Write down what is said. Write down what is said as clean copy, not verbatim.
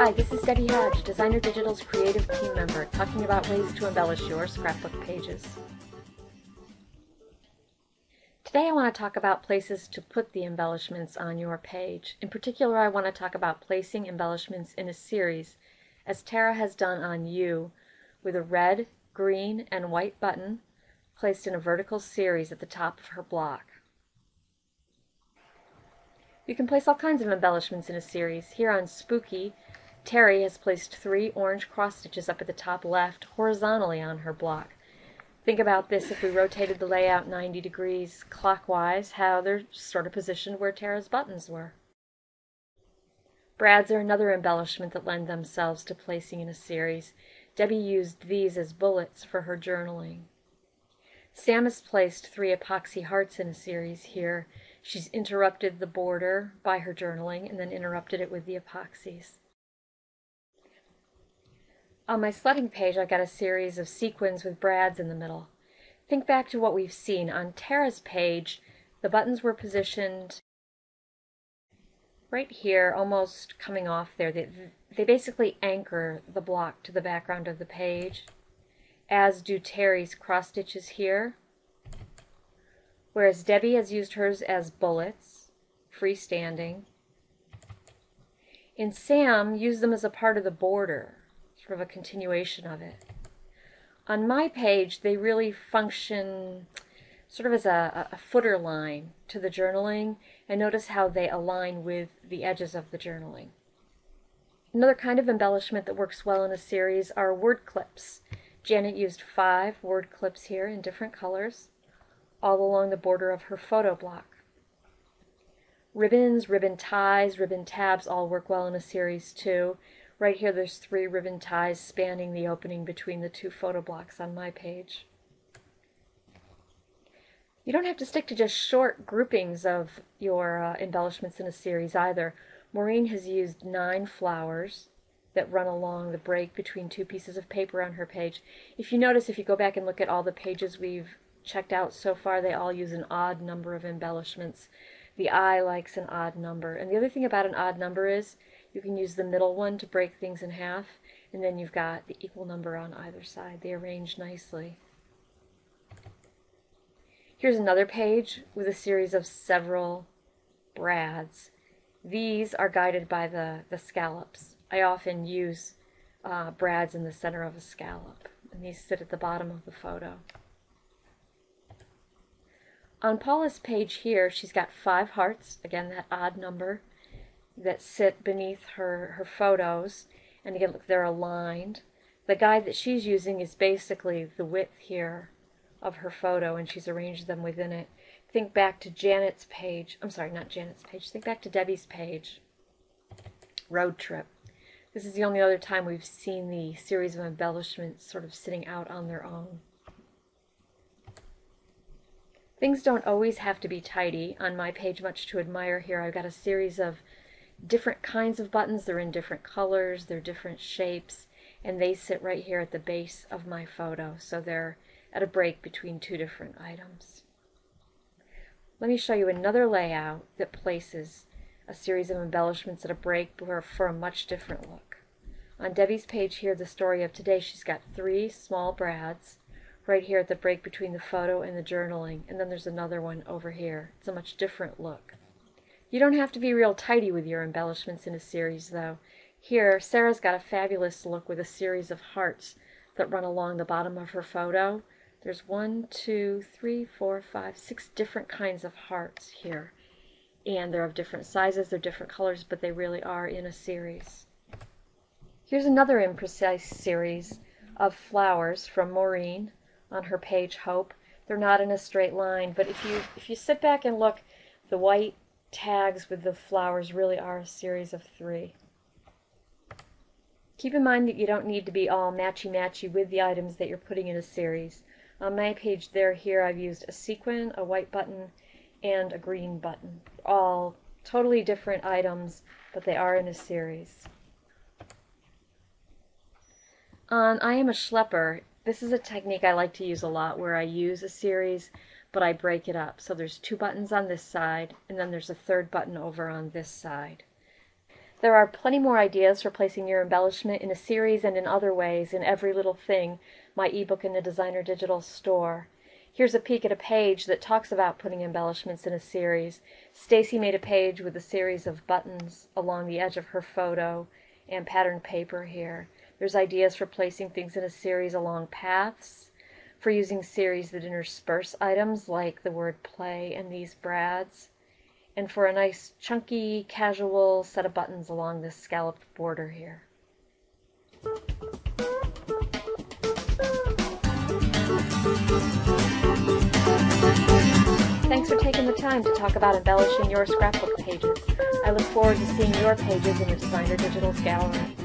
Hi, this is Debbie Hodge, Designer Digital's creative team member, talking about ways to embellish your scrapbook pages. Today I want to talk about places to put the embellishments on your page. In particular, I want to talk about placing embellishments in a series, as Tara has done on You, with a red, green, and white button placed in a vertical series at the top of her block. You can place all kinds of embellishments in a series. Here on Spooky, Terry has placed 3 orange cross stitches up at the top left horizontally on her block. Think about this if we rotated the layout 90 degrees clockwise, how they're sort of positioned where Tara's buttons were. Brads are another embellishment that lend themselves to placing in a series. Debbie used these as bullets for her journaling. Sam has placed 3 epoxy hearts in a series here. She's interrupted the border by her journaling and then interrupted it with the epoxies. On my sledding page, I got a series of sequins with brads in the middle. Think back to what we've seen. On Tara's page, the buttons were positioned right here, almost coming off there. They basically anchor the block to the background of the page, as do Terry's cross stitches here, whereas Debbie has used hers as bullets, freestanding, and Sam used them as a part of the border, sort of a continuation of it. On my page, they really function sort of as a footer line to the journaling, and notice how they align with the edges of the journaling. Another kind of embellishment that works well in a series are word clips. Janet used 5 word clips here in different colors, all along the border of her photo block. Ribbons, ribbon ties, ribbon tabs all work well in a series too. Right here there's 3 ribbon ties spanning the opening between the 2 photo blocks on my page. You don't have to stick to just short groupings of your embellishments in a series either. Maureen has used 9 flowers that run along the break between 2 pieces of paper on her page. If you notice, if you go back and look at all the pages we've checked out so far, they all use an odd number of embellishments. The eye likes an odd number. And the other thing about an odd number is you can use the middle one to break things in half, and then you've got the equal number on either side. They arrange nicely. Here's another page with a series of several brads. These are guided by the scallops. I often use brads in the center of a scallop, and these sit at the bottom of the photo. On Paula's page here, she's got 5 hearts, again that odd number, that sit beneath her photos, and again look, they're aligned. The guide that she's using is basically the width here of her photo, and she's arranged them within it. Think back to Janet's page, I'm sorry, not Janet's page, think back to Debbie's page, Road Trip. This is the only other time we've seen the series of embellishments sort of sitting out on their own. Things don't always have to be tidy. On my page, much to admire here, I've got a series of different kinds of buttons. They're in different colors, they're different shapes, and they sit right here at the base of my photo, so they're at a break between 2 different items. Let me show you another layout that places a series of embellishments at a break for a much different look. On Debbie's page here, the story of today, she's got 3 small brads right here at the break between the photo and the journaling, and then there's another one over here. It's a much different look. You don't have to be real tidy with your embellishments in a series though. Here, Sarah's got a fabulous look with a series of hearts that run along the bottom of her photo. There's 1, 2, 3, 4, 5, 6 different kinds of hearts here. And they're of different sizes, they're different colors, but they really are in a series. Here's another imprecise series of flowers from Maureen on her page Hope. They're not in a straight line, but if you sit back and look, the white tags with the flowers really are a series of 3. Keep in mind that you don't need to be all matchy-matchy with the items that you're putting in a series. On my page here I've used a sequin, a white button, and a green button. All totally different items, but they are in a series. On I Am a Schlepper, this is a technique I like to use a lot where I use a series but I break it up. So there's 2 buttons on this side, and then there's a 3rd button over on this side. There are plenty more ideas for placing your embellishment in a series and in other ways in Every Little Thing, my ebook in the Designer Digital store. Here's a peek at a page that talks about putting embellishments in a series. Stacy made a page with a series of buttons along the edge of her photo and patterned paper here. There's ideas for placing things in a series along paths, for using series that intersperse items like the word play and these brads, and for a nice chunky casual set of buttons along this scalloped border here. Thanks for taking the time to talk about embellishing your scrapbook pages. I look forward to seeing your pages in the Designer Digital's gallery.